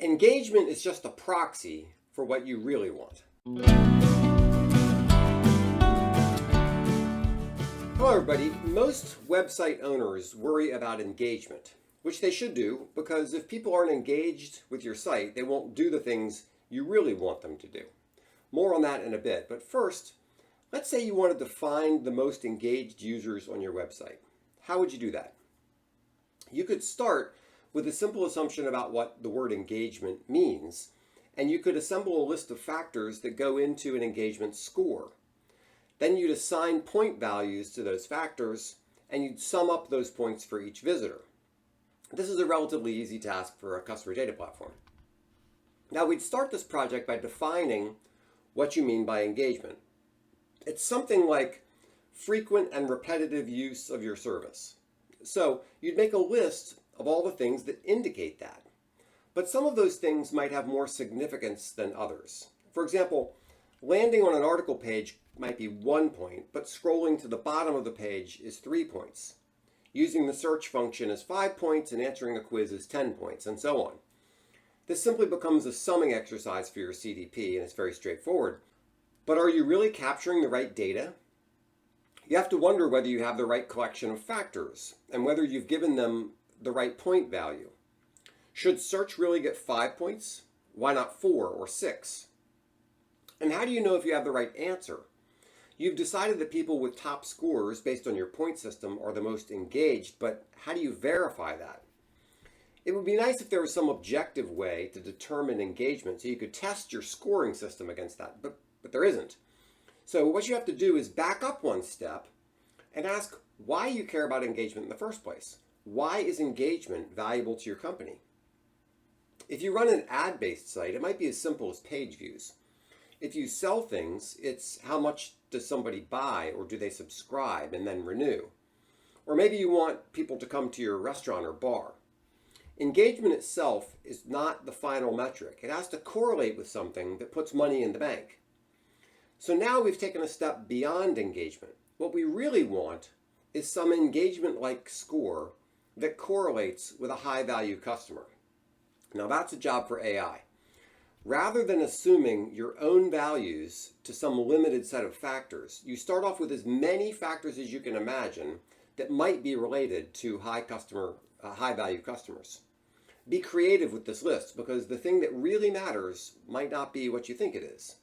Engagement is just a proxy for what you really want. Hello everybody. Most website owners worry about engagement, which they should do, because if people aren't engaged with your site, they won't do the things you really want them to do. More on that in a bit, but first, let's say you wanted to find the most engaged users on your website. How would you do that? You could start with a simple assumption about what the word engagement means, and you could assemble a list of factors that go into an engagement score. Then you'd assign point values to those factors, and you'd sum up those points for each visitor. This is a relatively easy task for a customer data platform. Now, we'd start this project by defining what you mean by engagement. It's something like frequent and repetitive use of your service. So you'd make a list of all the things that indicate that. But some of those things might have more significance than others. For example, landing on an article page might be 1 point, but scrolling to the bottom of the page is 3 points. Using the search function is 5 points, and answering a quiz is 10 points, and so on. This simply becomes a summing exercise for your CDP, and it's very straightforward. But are you really capturing the right data? You have to wonder whether you have the right collection of factors, and whether you've given them the right point value. Should search really get 5 points? Why not 4 or 6? And how do you know if you have the right answer? You've decided that people with top scores based on your point system are the most engaged, but how do you verify that? It would be nice if there was some objective way to determine engagement so you could test your scoring system against that, but there isn't. So what you have to do is back up one step and ask why you care about engagement in the first place. Why is engagement valuable to your company? If you run an ad-based site, it might be as simple as page views. If you sell things, it's how much does somebody buy, or do they subscribe and then renew? Or maybe you want people to come to your restaurant or bar. Engagement itself is not the final metric. It has to correlate with something that puts money in the bank. So now we've taken a step beyond engagement. What we really want is some engagement-like score that correlates with a high-value customer. Now that's a job for AI. Rather than assuming your own values to some limited set of factors, you start off with as many factors as you can imagine that might be related to high-value customers. Be creative with this list, because the thing that really matters might not be what you think it is.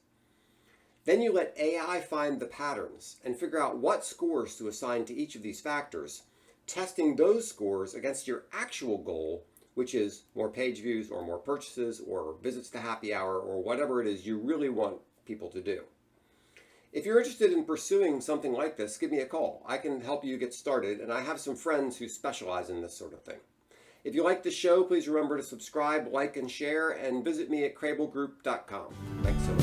Then you let AI find the patterns and figure out what scores to assign to each of these factors, testing those scores against your actual goal, which is more page views or more purchases or visits to happy hour or whatever it is you really want people to do. If you're interested in pursuing something like this, give me a call. I can help you get started, and I have some friends who specialize in this sort of thing. If you like the show, please remember to subscribe, like, and share, and visit me at crablegroup.com. Thanks so much.